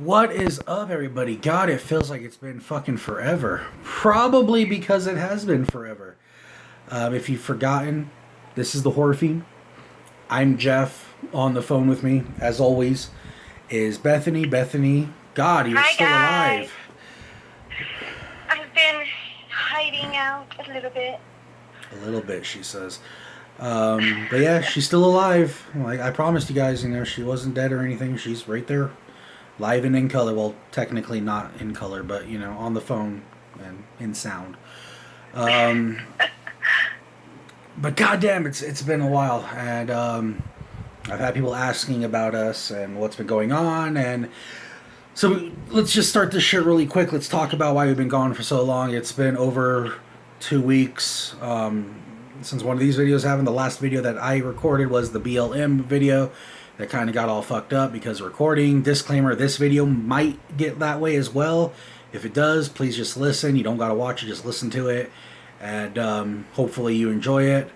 What is up, everybody? God, it feels like it's been fucking forever. Probably because it has been forever. If you've forgotten, this is the Horror Fiend. I'm Jeff. On the phone with me, as always, is Bethany. Bethany, God, you're Hi, still guys. alive. I've been hiding out a little bit. A little bit, she says. But yeah, she's still alive. Like I promised you guys, she wasn't dead or anything. She's right there. Live and in color. Well, technically not in color, but on the phone and in sound. But goddamn, it's been a while, and I've had people asking about us and what's been going on, and so let's just start this shit really quick. Let's talk about why we've been gone for so long. It's been over 2 weeks since one of these videos happened. The last video that I recorded was the BLM video. That kind of got all fucked up because of recording. Disclaimer, this video might get that way as well. If it does, please just listen. You don't gotta watch it, just listen to it. And hopefully you enjoy it.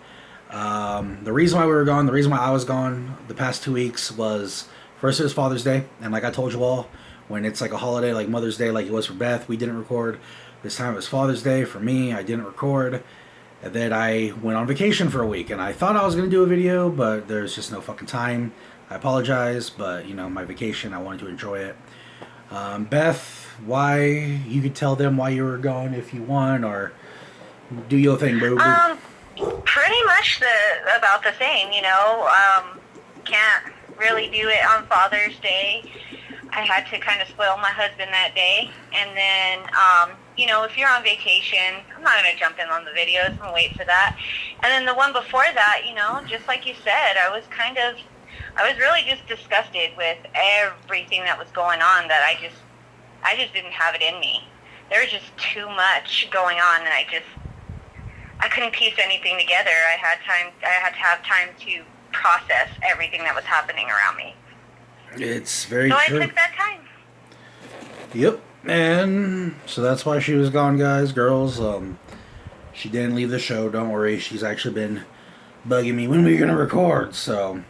The reason why we were gone, the reason why I was gone the past 2 weeks was, first it was Father's Day. And like I told you all, when it's like a holiday, like Mother's Day, like it was for Beth, we didn't record. This time it was Father's Day. For me, I didn't record. And then I went on vacation for a week. And I thought I was gonna do a video, but there's just no fucking time. I apologize, but my vacation, I wanted to enjoy it. Beth, why, you could tell them why you were gone if you want, or do your thing, boo. Pretty much about the same, can't really do it on Father's Day. I had to kind of spoil my husband that day. And then, if you're on vacation, I'm not going to jump in on the videos and wait for that. And then the one before that, just like you said, I was really just disgusted with everything that was going on, that I just didn't have it in me. There was just too much going on, and I couldn't piece anything together. I had to have time to process everything that was happening around me. It's very true. So I took that time. Yep. And so that's why she was gone, guys, girls. She didn't leave the show, don't worry. She's actually been bugging me when we were going to record, so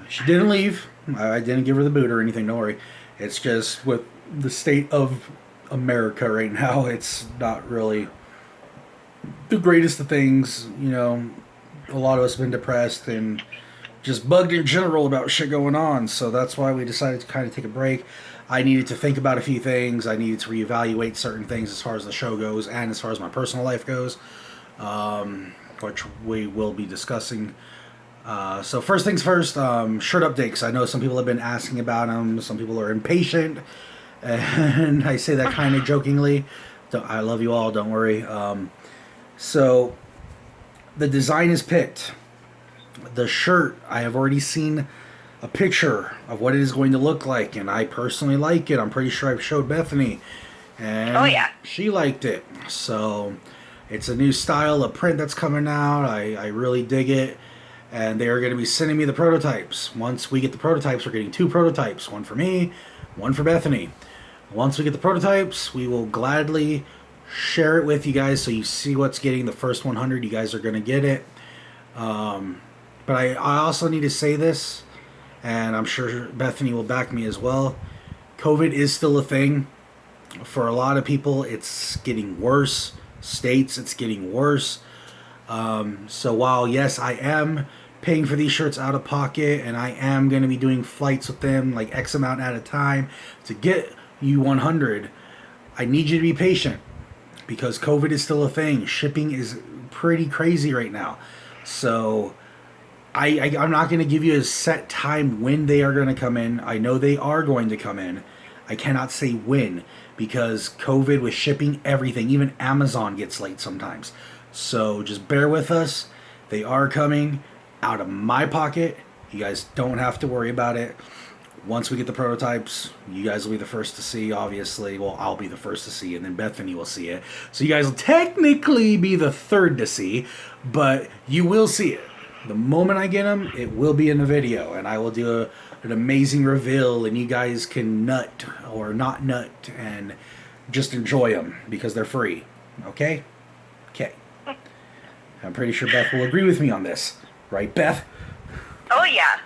she didn't leave. I didn't give her the boot or anything, don't worry. It's just with the state of America right now, it's not really the greatest of things. A lot of us have been depressed and just bugged in general about shit going on, so that's why we decided to kind of take a break. I needed to think about a few things. I needed to reevaluate certain things as far as the show goes and as far as my personal life goes, which we will be discussing. So first things first, shirt updates. I know some people have been asking about them. Some people are impatient, and I say that kind of jokingly. I love you all, don't worry. So the design is picked. The shirt, I have already seen a picture of what it is going to look like, and I personally like it. I'm pretty sure I've showed Bethany, and she liked it. So it's a new style of print that's coming out. I really dig it. And they are going to be sending me the prototypes. Once we get the prototypes, we're getting 2 prototypes. One for me, one for Bethany. Once we get the prototypes, we will gladly share it with you guys so you see what's getting. The first 100, you guys are going to get it. But I also need to say this, and I'm sure Bethany will back me as well. COVID is still a thing. For a lot of people, it's getting worse. States, it's getting worse. So while, yes, I am paying for these shirts out of pocket, and I am going to be doing flights with them, like X amount at a time, to get you 100, I need you to be patient, because COVID is still a thing. Shipping is pretty crazy right now. So I'm not going to give you a set time when they are going to come in. I know they are going to come in. I cannot say when, because COVID with shipping everything, even Amazon gets late sometimes. So just bear with us. They are coming out of my pocket. You guys don't have to worry about it. Once we get the prototypes, you guys will be the first to see, obviously. Well, I'll be the first to see, and then Bethany will see it. So you guys will technically be the third to see, but you will see it. The moment I get them, it will be in the video, and I will do an amazing reveal, and you guys can nut or not nut and just enjoy them because they're free. Okay? Okay. I'm pretty sure Beth will agree with me on this. Right, Beth? Oh, yeah.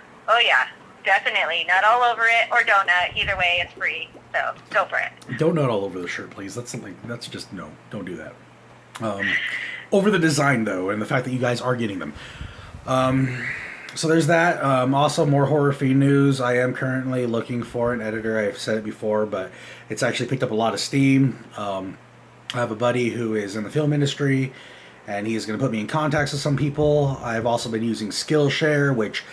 definitely. Nut all over it or don't nut. Either way, it's free. So go for it. Don't nut all over the shirt, please. No, don't do that. Over the design, though, and the fact that you guys are getting them. So there's that. Also, more Horror Fiend news. I am currently looking for an editor. I've said it before, but it's actually picked up a lot of steam. I have a buddy who is in the film industry, and he is going to put me in contacts with some people. I've also been using Skillshare, which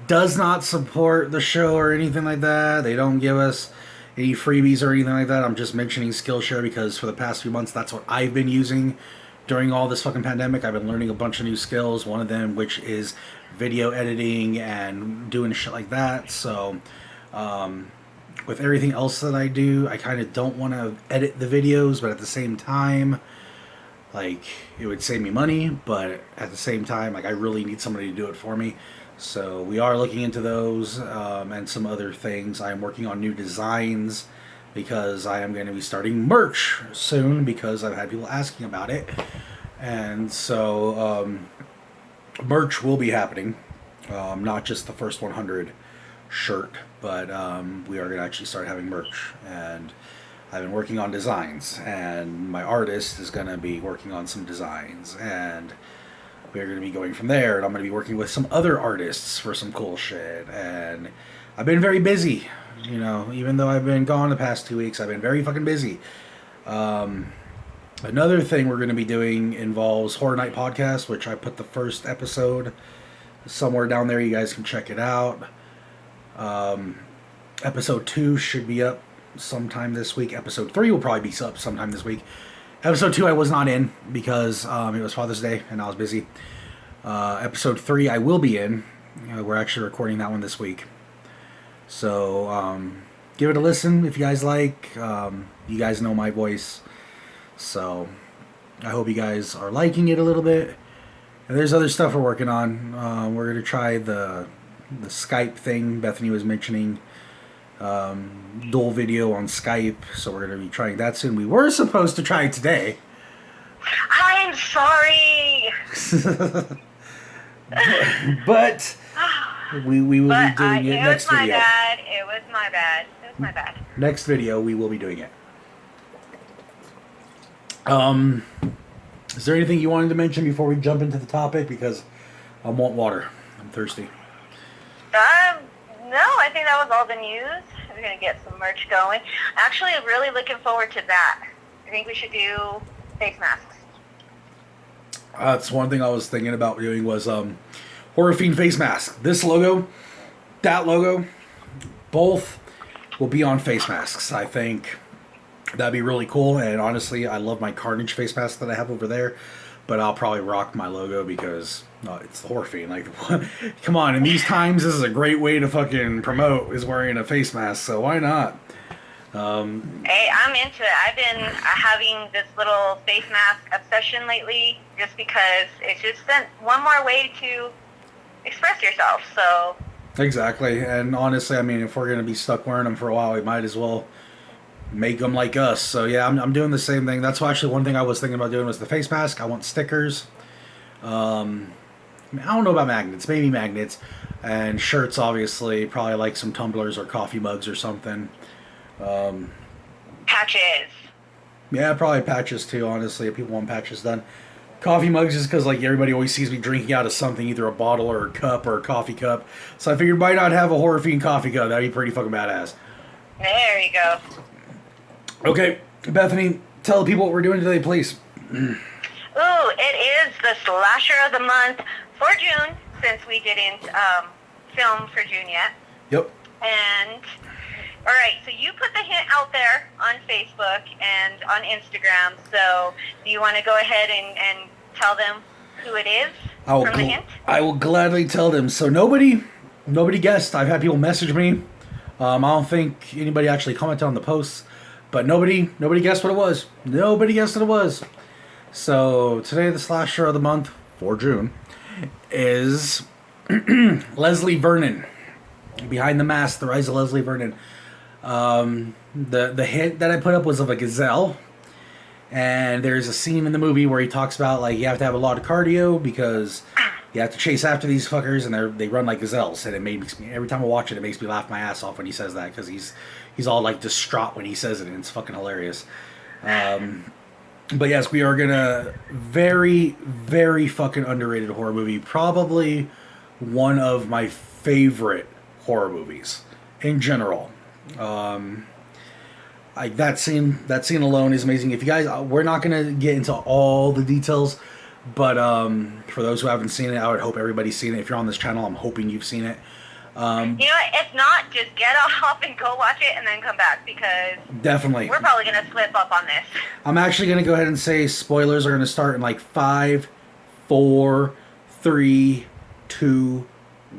does not support the show or anything like that. They don't give us any freebies or anything like that. I'm just mentioning Skillshare because for the past few months, that's what I've been using during all this fucking pandemic. I've been learning a bunch of new skills, one of them which is video editing and doing shit like that. So with everything else that I do, I kind of don't want to edit the videos, but at the same time, like, it would save me money, but at the same time, like, I really need somebody to do it for me. So we are looking into those and some other things. I am working on new designs because I am going to be starting merch soon because I've had people asking about it. And so merch will be happening. Not just the first 100 shirt, but we are going to actually start having merch. And I've been working on designs, and my artist is going to be working on some designs, and we're going to be going from there, and I'm going to be working with some other artists for some cool shit. And I've been very busy, you know, even though I've been gone the past 2 weeks, I've been very fucking busy. Another thing we're going to be doing involves Horror Night Podcast, which I put the first episode somewhere down there. You guys can check it out. Episode 2 should be up sometime this week. Episode 3 will probably be up sometime this week. Episode 2 I was not in because it was Father's Day and I was busy. Episode 3 I will be in. We're actually recording that one this week. So give it a listen if you guys like. You guys know my voice. So I hope you guys are liking it a little bit. And there's other stuff we're working on. We're going to try the Skype thing Bethany was mentioning. Dual video on Skype, so we're going to be trying that soon. We were supposed to try it today. I'm sorry. but we will be doing it next video. It was my bad. Next video, we will be doing it. Is there anything you wanted to mention before we jump into the topic? Because I want water. I'm thirsty. No, I think that was all the news. We're going to get some merch going. Actually, I'm really looking forward to that. I think we should do face masks. That's one thing I was thinking about doing was Horror Fiend face mask. This logo, that logo, both will be on face masks. I think that'd be really cool. And honestly, I love my Carnage face mask that I have over there. But I'll probably rock my logo because it's the Horror Fiend. Like, come on, in these times, this is a great way to fucking promote is wearing a face mask. So why not? Hey, I'm into it. I've been having this little face mask obsession lately just because it's just one more way to express yourself. So Exactly. And honestly, I mean, if we're going to be stuck wearing them for a while, we might as well make them like us. So yeah, I'm doing the same thing. That's actually one thing I was thinking about doing was the face mask. I want stickers. I don't know about magnets, maybe magnets, and shirts. Obviously, probably like some tumblers or coffee mugs or something. patches. Yeah, probably patches too. Honestly, if people want patches done. Coffee mugs is because like everybody always sees me drinking out of something, either a bottle or a cup or a coffee cup. So I figured why not have a Horror Fiend coffee cup? That'd be pretty fucking badass. There you go. Okay, Bethany, tell the people what we're doing today, please. Ooh, it is the slasher of the month for June, since we didn't film for June yet. Yep. And, all right, so you put the hint out there on Facebook and on Instagram, so do you want to go ahead and tell them who it is from the hint? I will gladly tell them. So nobody guessed. I've had people message me. I don't think anybody actually commented on the posts. But nobody guessed what it was. Nobody guessed what it was. So today, the slasher of the month for June is Leslie Vernon. Behind the Mask: The Rise of Leslie Vernon. The hint that I put up was of a gazelle, and there's a scene in the movie where he talks about like you have to have a lot of cardio because You have to chase after these fuckers, and they run like gazelles. And it makes me, every time I watch it, it makes me laugh my ass off when he says that, because he's all like distraught when he says it, and it's fucking hilarious. But yes, we are gonna very, very fucking underrated horror movie. Probably one of my favorite horror movies in general. Like that scene alone is amazing. If you guys, we're not gonna get into all the details, but for those who haven't seen it, I would hope everybody's seen it. If you're on this channel, I'm hoping you've seen it. You know what? If not, just get off and go watch it and then come back, because definitely we're probably going to slip up on this. I'm actually going to go ahead and say spoilers are going to start in like 5, 4, 3, 2,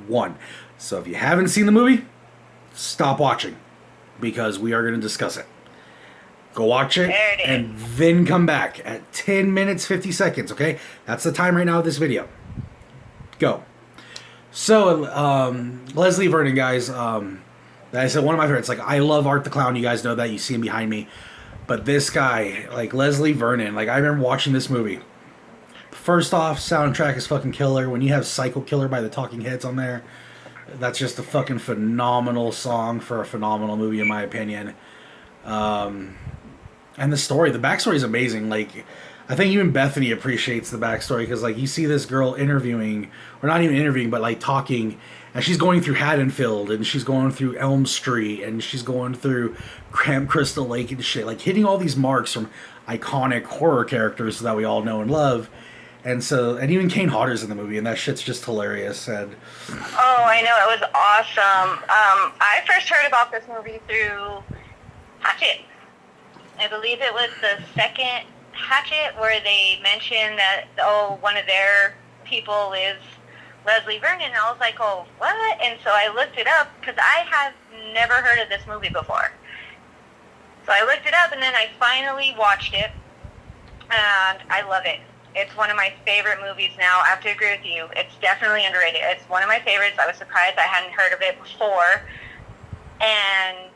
1. So if you haven't seen the movie, stop watching, because we are going to discuss it. Go watch it and then come back at 10 minutes 50 seconds, okay? That's the time right now of this video. Go. So, Leslie Vernon, guys, I said one of my favorites. Like, I love Art the Clown. You guys know that. You see him behind me. But this guy, like, Leslie Vernon, like, I remember watching this movie. First off, soundtrack is fucking killer. When you have Psycho Killer by the Talking Heads on there, that's just a fucking phenomenal song for a phenomenal movie, in my opinion. And the backstory is amazing. Like, I think even Bethany appreciates the backstory, because, like, you see this girl interviewing, or not even interviewing, but, like, talking, and she's going through Haddonfield, and she's going through Elm Street, and she's going through Camp Crystal Lake and shit, like, hitting all these marks from iconic horror characters that we all know and love. And so, and even Kane Hodder's in the movie, and that shit's just hilarious. And oh, I know, it was awesome. I first heard about this movie through Hatchet. I believe it was the second Hatchet where they mentioned that, one of their people is Leslie Vernon. And I was like, oh, what? And so I looked it up, because I have never heard of this movie before. So I looked it up, and then I finally watched it, and I love it. It's one of my favorite movies now. I have to agree with you. It's definitely underrated. It's one of my favorites. I was surprised I hadn't heard of it before. And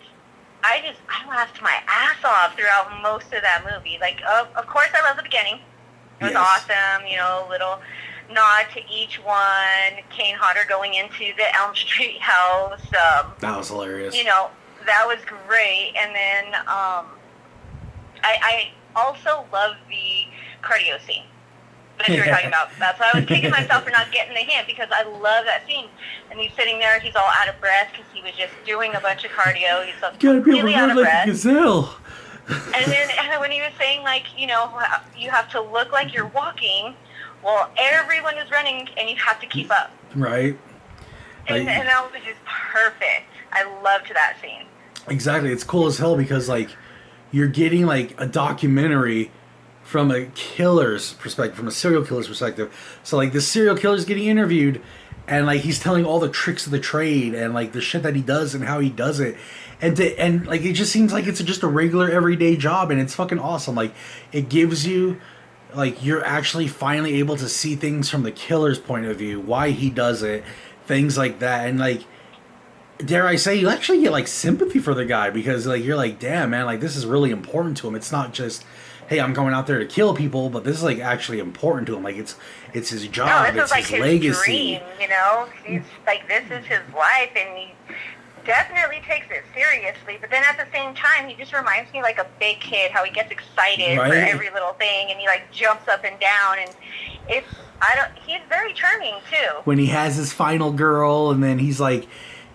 I laughed my ass off throughout most of that movie. Like, of course, I love the beginning. It was awesome, you know, little nod to each one. Kane Hodder going into the Elm Street house. That was hilarious. You know, that was great. And then I also love the cardio scene that you were talking about. That's why I was kicking myself for not getting the hint, because I love that scene. And he's sitting there, he's all out of breath because he was just doing a bunch of cardio. He's so completely out of breath. A gazelle. And then when he was saying, like, you know, you have to look like you're walking, well, everyone is running and you have to keep up. Right. And that was just perfect. I loved that scene. Exactly. It's cool as hell, because, like, you're getting, like, a documentary from a killer's perspective, from a serial killer's perspective. So, like, the serial killer's getting interviewed, and, like, he's telling all the tricks of the trade, and, like, the shit that he does and how he does it. And like, it just seems like it's just a regular everyday job, and it's fucking awesome. Like, it gives you, like, you're actually finally able to see things from the killer's point of view, why he does it, things like that. And, like, dare I say, you actually get, like, sympathy for the guy, because, like, you're like, damn, man, like, this is really important to him. It's not just, hey, I'm going out there to kill people, but this is, like, actually important to him. Like, it's his job, no, this it's is, like, his legacy. Dream, you know? He's like, this is his life, and he definitely takes it seriously. But then at the same time, he just reminds me like a big kid, how he gets excited for every little thing, and he, like, jumps up and down, and he's very charming too. When he has his final girl, and then he's like,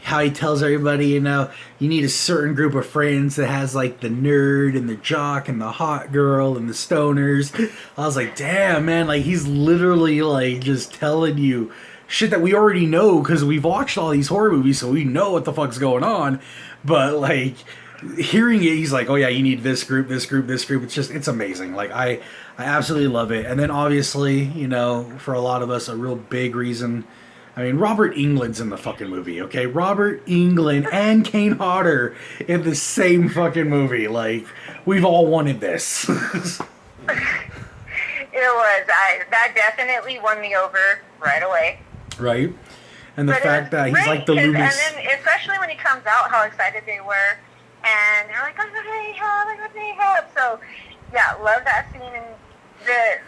how he tells everybody, you know, you need a certain group of friends that has, like, the nerd and the jock and the hot girl and the stoners. I was like, damn, man, like, he's literally, like, just telling you shit that we already know, because we've watched all these horror movies, so we know what the fuck's going on. But, like, hearing it, he's like, oh yeah, you need this group, this group, this group. It's just, it's amazing. Like, I absolutely love it. And then obviously, you know, for a lot of us, a real big reason, I mean, Robert Englund's in the fucking movie, okay? Robert Englund and Kane Hodder in the same fucking movie. Like, we've all wanted this. It was. That definitely won me over right away. Right? And the fact that he's like the Loomis. And then, especially when he comes out, how excited they were. And they're like, I got help. So, yeah, love that scene. And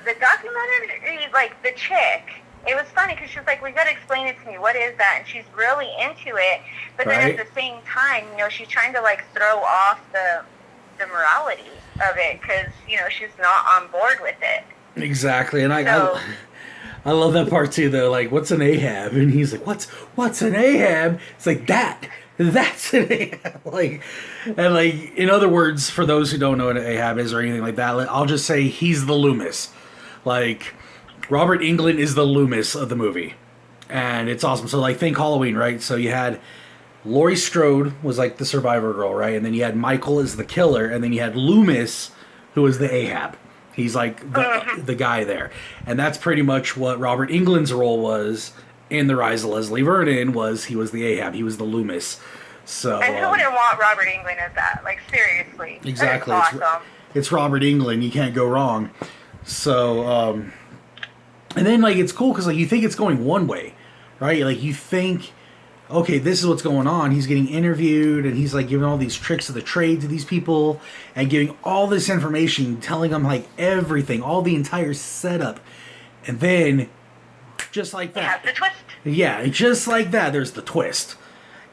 the documentary, like, the chick, it was funny because she was like, "We got to explain it to me. What is that?" And she's really into it, but then Right. at the same time, you know, she's trying to like throw off the morality of it because you know she's not on board with it. Exactly, and So I love that part too, though. Like, what's an Ahab? And he's like, what's an Ahab? It's like that's an Ahab. Like, and like, in other words, for those who don't know what an Ahab is or anything like that, I'll just say he's the Loomis. Like, Robert Englund is the Loomis of the movie, and it's awesome. So like, think Halloween, right? So you had Laurie Strode was like the survivor girl, right? And then you had Michael as the killer, and then you had Loomis, who was the Ahab. He's like the guy there. And that's pretty much what Robert Englund's role was in The Rise of Leslie Vernon, was he was the Ahab. He was the Loomis. So, and who wouldn't want Robert Englund as that? Like seriously, exactly. That is awesome. It's Robert Englund. You can't go wrong. So, and then like it's cool because like you think it's going one way, right? Like you think, okay, this is what's going on. He's getting interviewed and he's like giving all these tricks of the trade to these people and giving all this information, telling them like everything, all the entire setup. And then, just like that. Yeah, the twist. Yeah, just like that, there's the twist.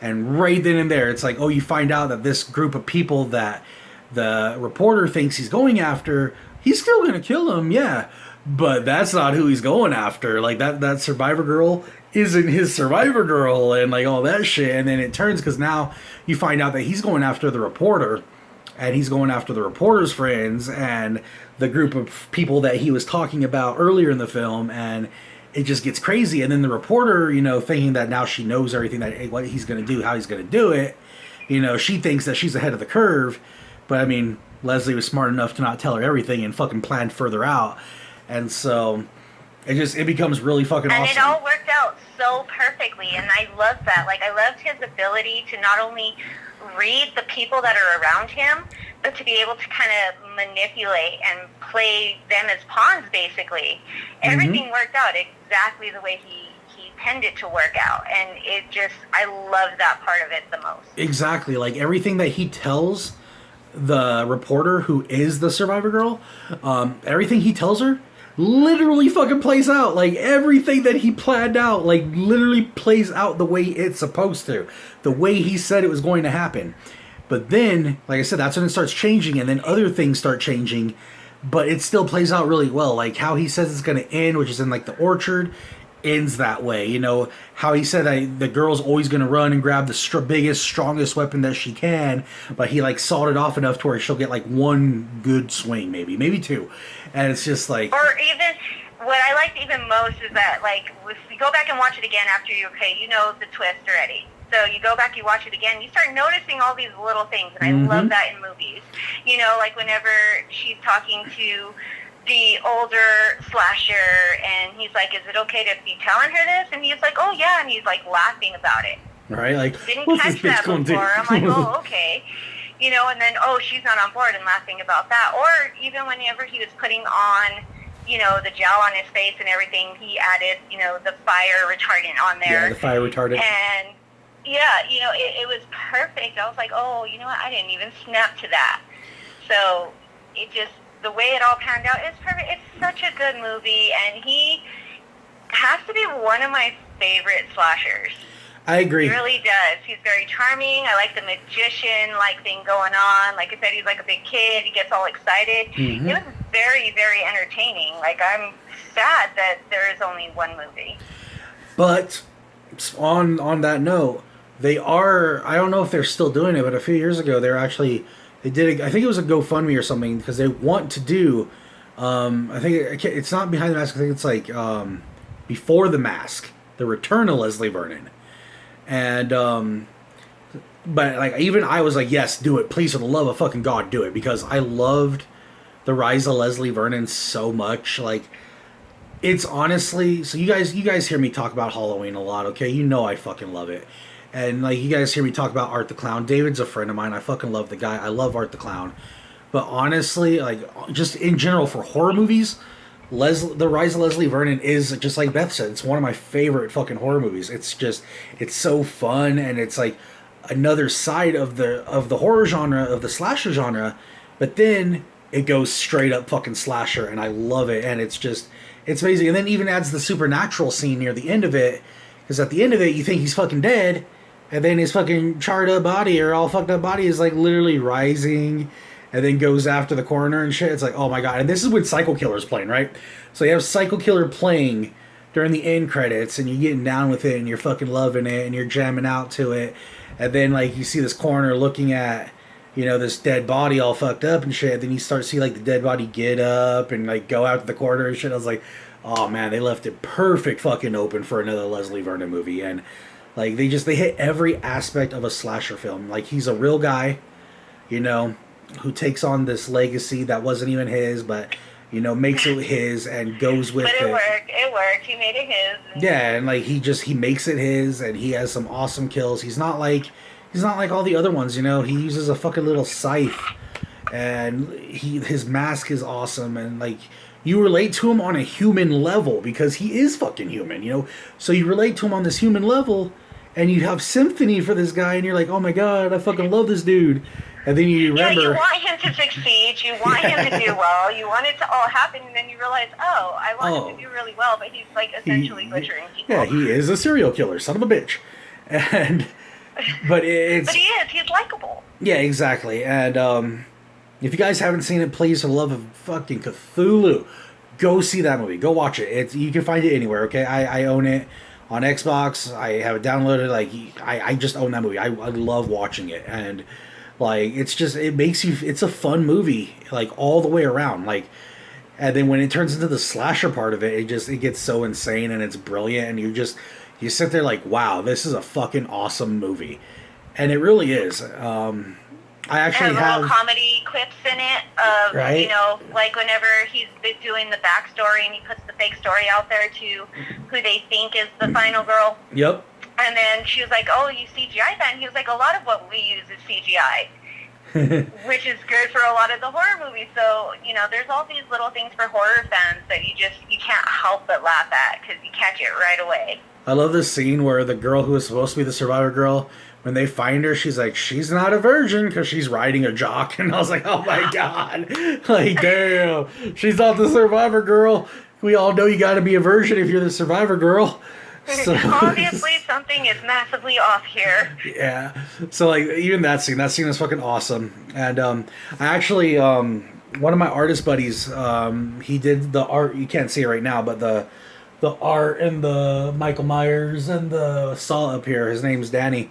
And right then and there, it's like, oh, you find out that this group of people that the reporter thinks he's going after, he's still going to kill him, yeah. But that's not who he's going after. Like, that survivor girl isn't his survivor girl and, like, all that shit. And then it turns because now you find out that he's going after the reporter. And he's going after the reporter's friends and the group of people that he was talking about earlier in the film. And it just gets crazy. And then the reporter, you know, thinking that now she knows everything that what he's going to do, how he's going to do it. You know, she thinks that she's ahead of the curve. But, I mean, Leslie was smart enough to not tell her everything and fucking planned further out. And so it becomes really fucking awesome. And it all worked out so perfectly. And I loved that. Like, I loved his ability to not only read the people that are around him, but to be able to kind of manipulate and play them as pawns, basically. Everything worked out exactly the way he penned it to work out. And it just, I love that part of it the most. Exactly. Like, everything that he tells the reporter, who is the survivor girl, everything he tells her literally fucking plays out. Like, everything that he planned out, like, literally plays out the way it's supposed to. The way he said it was going to happen. But then, like I said, that's when it starts changing, and then other things start changing, but it still plays out really well. Like, how he says it's going to end, which is in, like, the orchard, ends that way. You know, how he said the girl's always going to run and grab the biggest, strongest weapon that she can, but he, like, sawed it off enough to where she'll get, like, one good swing, maybe two. And it's just like... Or even, what I liked even most is that, like, if you go back and watch it again after you know the twist already. So you go back, you watch it again, you start noticing all these little things, and I love that in movies. You know, like whenever she's talking to the older slasher, and he's like, is it okay to be telling her this? And he's like, oh yeah, and he's like laughing about it. Right, like, didn't what's catch this bitch that gonna do? before. I'm like, oh, okay. You know, and then, oh, she's not on board and laughing about that. Or even whenever he was putting on, you know, the gel on his face and everything, he added, you know, the fire retardant on there. Yeah, the fire retardant. And, yeah, you know, it was perfect. I was like, oh, you know what, I didn't even snap to that. So, it just, the way it all panned out is perfect. It's such a good movie, and he has to be one of my favorite slashers. I agree. He really does. He's very charming. I like the magician-like thing going on. Like I said, he's like a big kid. He gets all excited. It was very, very entertaining. Like, I'm sad that there is only one movie. But on that note, they are, I don't know if they're still doing it, but a few years ago they did, I think it was a GoFundMe or something, because they want to do, I think it's not Behind the Mask, I think it's like Before the Mask, The Return of Leslie Vernon. And, but like, even I was like, yes, do it. Please, for the love of fucking God, do it. Because I loved The Rise of Leslie Vernon so much. Like, it's honestly, so you guys hear me talk about Halloween a lot, okay? You know I fucking love it. And like, you guys hear me talk about Art the Clown. David's a friend of mine. I fucking love the guy. I love Art the Clown. But honestly, like, just in general for horror movies, The Rise of Leslie Vernon is, just like Beth said, it's one of my favorite fucking horror movies. It's just, it's so fun, and it's like another side of the horror genre, of the slasher genre, but then it goes straight up fucking slasher, and I love it. And it's it's amazing. And then even adds the supernatural scene near the end of it, because at the end of it, you think he's fucking dead, and then his fucking charred up body or all fucked up body is like literally rising, and then goes after the coroner and shit. It's like, oh my god. And this is when Psycho Killer's playing, right? So you have Psycho Killer playing during the end credits, and you're getting down with it, and you're fucking loving it, and you're jamming out to it. And then, like, you see this coroner looking at, you know, this dead body all fucked up and shit. Then you start to see, like, the dead body get up and, like, go out to the corner and shit. I was like, oh, man, they left it perfect fucking open for another Leslie Vernon movie. And, like, they hit every aspect of a slasher film. Like, he's a real guy, you know, who takes on this legacy that wasn't even his, but... you know, makes it his and goes with it. But it worked. He made it his. Yeah, and like he makes it his, and he has some awesome kills. He's not like all the other ones, you know. He uses a fucking little scythe, and his mask is awesome, and like you relate to him on a human level because he is fucking human, you know. So you relate to him on this human level, and you have sympathy for this guy, and you're like, oh my god, I fucking love this dude. And then you remember... Yeah, you want him to succeed. You want him to do well. You want it to all happen, and then you realize, I want him to do really well, but he's, like, essentially butchering people. Yeah, he is a serial killer, son of a bitch. And... But it's... But he is. He's likable. Yeah, exactly. And, if you guys haven't seen it, please, for the love of fucking Cthulhu, go see that movie. Go watch it. You can find it anywhere, okay? I own it on Xbox. I have it downloaded. Like, I just own that movie. I love watching it. And... like, it makes you, it's a fun movie, like, all the way around, like, and then when it turns into the slasher part of it, it gets so insane, and it's brilliant, and you sit there like, wow, this is a fucking awesome movie, and it really is. I actually have little comedy clips in it of, right? You know, like whenever he's doing the backstory, and he puts the fake story out there to who they think is the final girl. Yep. And then she was like, oh, you CGI that? And he was like, a lot of what we use is CGI, which is good for a lot of the horror movies. So, you know, there's all these little things for horror fans that you can't help but laugh at because you catch it right away. I love this scene where the girl who is supposed to be the survivor girl, when they find her, she's like, she's not a virgin because she's riding a jock. And I was like, oh my god. Like, damn, she's not the survivor girl. We all know you got to be a virgin if you're the survivor girl. So, obviously something is massively off here. Yeah. So like even that scene is fucking awesome. And I actually one of my artist buddies, he did the art, you can't see it right now, but the art and the Michael Myers and the Saw up here, his name's Danny.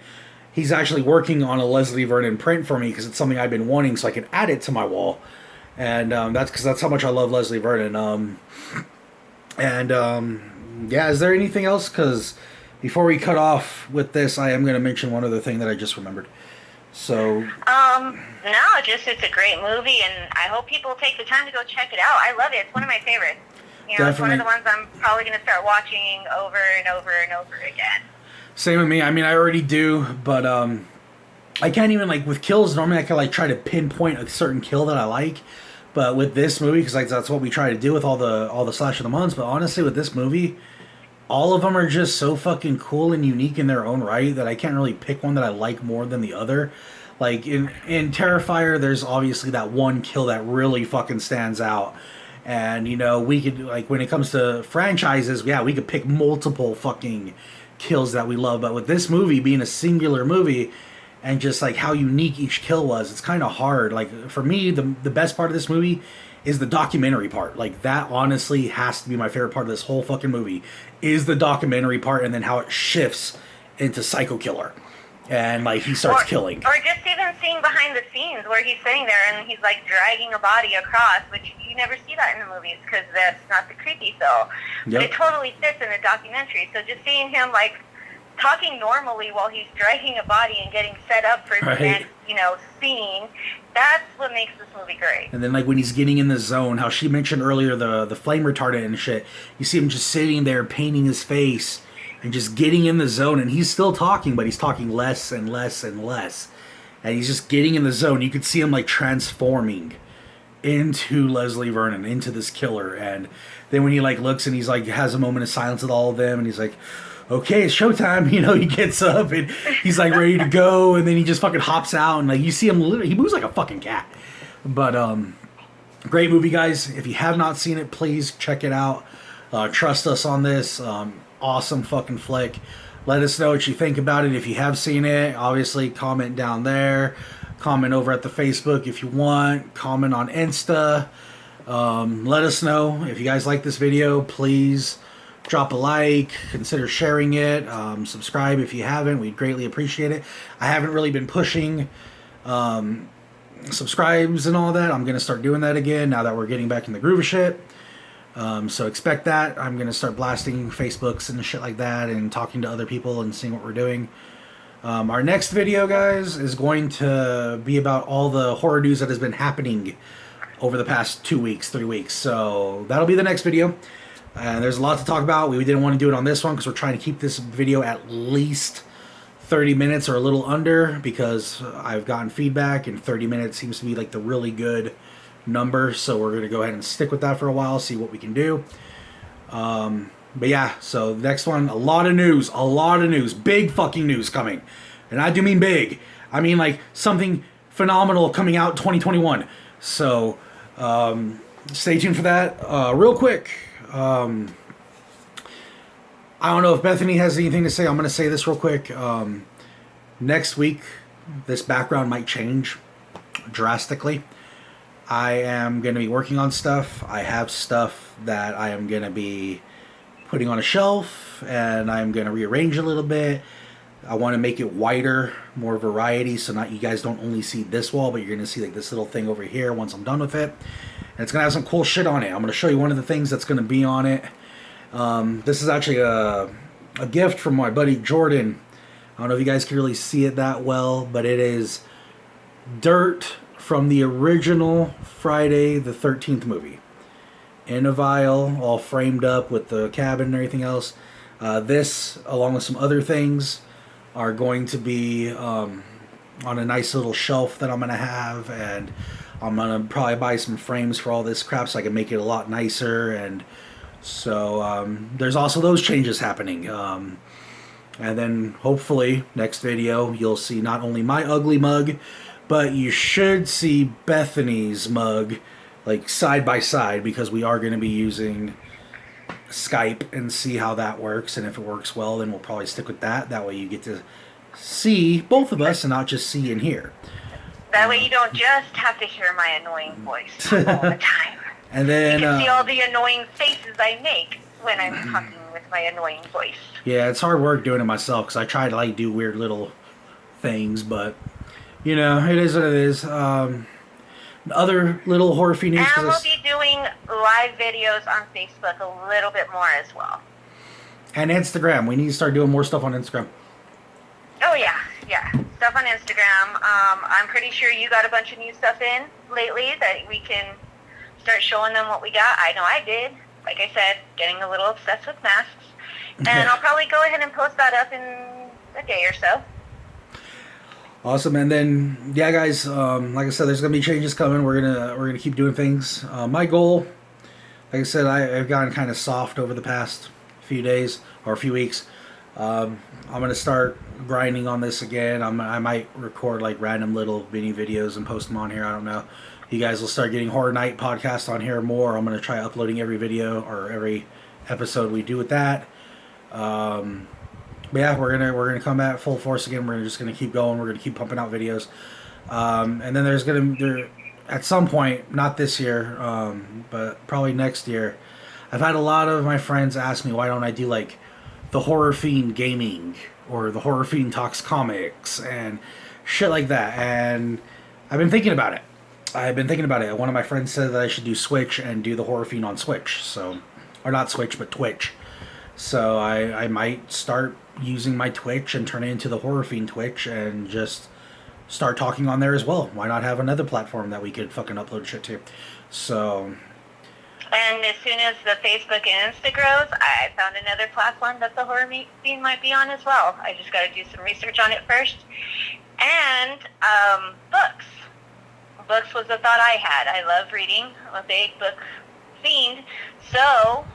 He's actually working on a Leslie Vernon print for me because it's something I've been wanting so I can add it to my wall. And that's how much I love Leslie Vernon. Yeah, is there anything else? Because before we cut off with this, I am going to mention one other thing that I just remembered. So... no, just it's a great movie, and I hope people take the time to go check it out. I love it. It's one of my favorites. You know, Definitely. It's one of the ones I'm probably going to start watching over and over and over again. Same with me. I mean, I already do, but I can't even, like, with kills, normally I can, like, try to pinpoint a certain kill that I like. But with this movie, because like that's what we try to do with all the Slash of the Months, but honestly with this movie, all of them are just so fucking cool and unique in their own right that I can't really pick one that I like more than the other. Like in Terrifier, there's obviously that one kill that really fucking stands out. And you know, we could, like, when it comes to franchises, yeah, we could pick multiple fucking kills that we love. But with this movie being a singular movie, and just like how unique each kill was, it's kind of hard. Like for me, the best part of this movie is the documentary part. Like that honestly has to be my favorite part of this whole fucking movie, is the documentary part, and then how it shifts into Psycho Killer. And like he starts killing. Or just even seeing behind the scenes where he's sitting there and he's like dragging a body across, which you never see that in the movies because that's not the creepy Phil. Yep. But it totally fits in the documentary. So just seeing him like talking normally while he's dragging a body and getting set up for the next, you know, scene, that's what makes this movie great. And then like when he's getting in the zone, how she mentioned earlier the flame retardant and shit, you see him just sitting there painting his face and just getting in the zone, and he's still talking, but he's talking less and less and less. And he's just getting in the zone. You could see him like transforming into Leslie Vernon, into this killer. And then when he like looks and he's like has a moment of silence with all of them, and he's like, okay, it's showtime, you know, he gets up and he's like ready to go, and then he just fucking hops out, and like you see him literally, he moves like a fucking cat. But great movie, guys. If you have not seen it, please check it out. Trust us on this. Awesome fucking flick. Let us know what you think about it if you have seen it. Obviously, comment down there. Comment over at the Facebook if you want. Comment on Insta. Let us know if you guys like this video. Please drop a like. Consider sharing it. Subscribe if you haven't. We'd greatly appreciate it. I haven't really been pushing subscribes and all that. I'm going to start doing that again now that we're getting back in the groove of shit. So expect that. I'm going to start blasting Facebooks and shit like that and talking to other people and seeing what we're doing. Our next video, guys, is going to be about all the horror news that has been happening over the past 2 weeks, 3 weeks. So that'll be the next video. And there's a lot to talk about. We didn't want to do it on this one because we're trying to keep this video at least 30 minutes or a little under because I've gotten feedback and 30 minutes seems to be like the really good number. So we're going to go ahead and stick with that for a while, see what we can do. But yeah, so next one, a lot of news, big fucking news coming. And I do mean big. I mean like something phenomenal coming out 2021. So stay tuned for that. Real quick, I don't know if Bethany has anything to say. I'm going to say this real quick. Next week, this background might change drastically. I am going to be working on stuff. I have stuff that I am going to be putting on a shelf, and I'm going to rearrange a little bit. I want to make it wider, more variety, so not you guys don't only see this wall, but you're going to see like this little thing over here once I'm done with it. And it's going to have some cool shit on it. I'm going to show you one of the things that's going to be on it. This is actually a gift from my buddy Jordan. I don't know if you guys can really see it that well, but it is dirt from the original Friday the 13th movie. In a vial, all framed up with the cabin and everything else. This, along with some other things, are going to be on a nice little shelf that I'm going to have, and I'm going to probably buy some frames for all this crap so I can make it a lot nicer, and so there's also those changes happening. And then hopefully next video you'll see not only my ugly mug, but you should see Bethany's mug like side by side, because we are going to be using Skype and see how that works, and if it works well then we'll probably stick with that. That way you get to see both of us and not just see and hear. That way you don't just have to hear my annoying voice all the time. And then you can see all the annoying faces I make when I'm talking with my annoying voice. Yeah, it's hard work doing it myself because I try to like do weird little things, but you know, it is what it is. Other little horror news. And we'll be doing live videos on Facebook a little bit more as well. And Instagram. We need to start doing more stuff on Instagram. Oh yeah. Stuff on Instagram. I'm pretty sure you got a bunch of new stuff in lately that we can start showing them what we got. I know I did. Like I said, getting a little obsessed with masks. And I'll probably go ahead and post that up in a day or so. Awesome. And then yeah, guys, like I said, there's gonna be changes coming. We're gonna keep doing things. My goal, like I said, I've gotten kind of soft over the past few days or a few weeks. I'm gonna start grinding on this again. I might record like random little mini videos and post them on here. I don't know. You guys will start getting Horror Night podcast on here more. I'm gonna try uploading every video or every episode we do with that. But yeah, we're gonna come at full force again. We're just gonna keep going. We're gonna keep pumping out videos, and then there at some point, not this year, but probably next year. I've had a lot of my friends ask me why don't I do like the Horror Fiend Gaming or the Horror Fiend Talks Comics and shit like that. And I've been thinking about it. One of my friends said that I should do Switch and do the Horror Fiend on Switch. So, or not Switch, but Twitch. So I might start using my Twitch and turn it into the Horror Fiend Twitch and just start talking on there as well. Why not have another platform that we could fucking upload shit to? So. And as soon as the Facebook and Insta grows, I found another platform that the Horror Fiend might be on as well. I just got to do some research on it first. And books. Books was a thought I had. I love reading. I'm a big book fiend. So,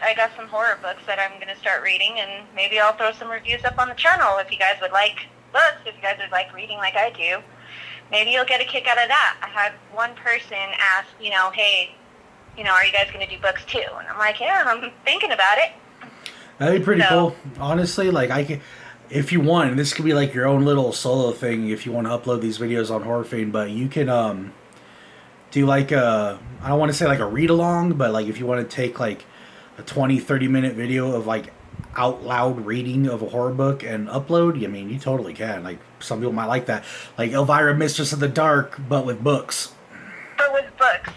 I got some horror books that I'm going to start reading, and maybe I'll throw some reviews up on the channel if you guys would like books, if you guys would like reading like I do. Maybe you'll get a kick out of that. I had one person ask, hey, are you guys going to do books too? And I'm like, yeah, I'm thinking about it. That'd be pretty So- cool. Honestly, like I can, if you want, this could be like your own little solo thing if you want to upload these videos on Horror Fiend, but you can do like I don't want to say like a read along, but like if you want to take like a 20-30 minute video of like out loud reading of a horror book and upload, I mean, you totally can. Like some people might like that. Like Elvira Mistress of the Dark, but with books. But with books.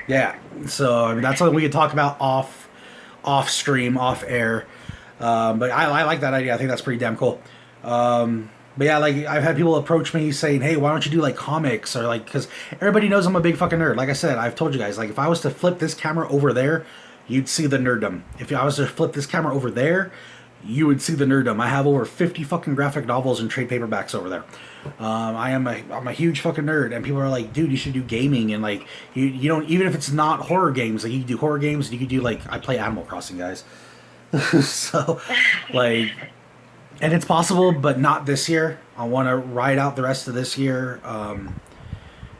Yeah. So I mean, that's something we could talk about off stream, off air. But I like that idea. I think that's pretty damn cool. But yeah, like I've had people approach me saying, "Hey, why don't you do like comics or like?" Because everybody knows I'm a big fucking nerd. Like I said, I've told you guys, like if I was to flip this camera over there, you'd see the nerddom. If I was to flip this camera over there, you would see the nerddom. I have over 50 fucking graphic novels and trade paperbacks over there. I'm a huge fucking nerd, and people are like, "Dude, you should do gaming." And like you don't, even if it's not horror games, like you can do horror games. And you can do like I play Animal Crossing, guys. So like. And it's possible, but not this year. I want to ride out the rest of this year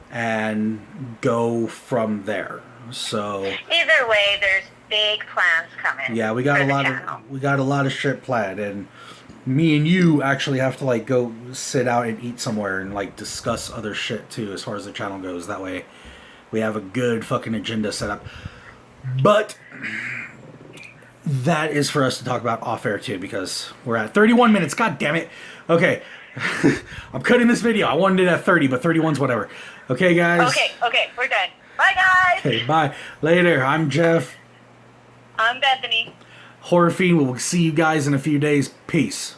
and go from there. So Either way, there's big plans coming. yeah, we got for a the lot channel. of shit planned, and me and you actually have to like go sit out and eat somewhere and like discuss other shit too, as far as the channel goes. That way, we have a good fucking agenda set up. But that is for us to talk about off air too, because we're at 31 minutes. God damn it. Okay. I'm cutting this video. I wanted it at 30, but 31's whatever. Okay, guys. Okay, we're done. Bye, guys. Okay, bye. Later. I'm Jeff. I'm Bethany. Horror Fiend. We'll see you guys in a few days. Peace.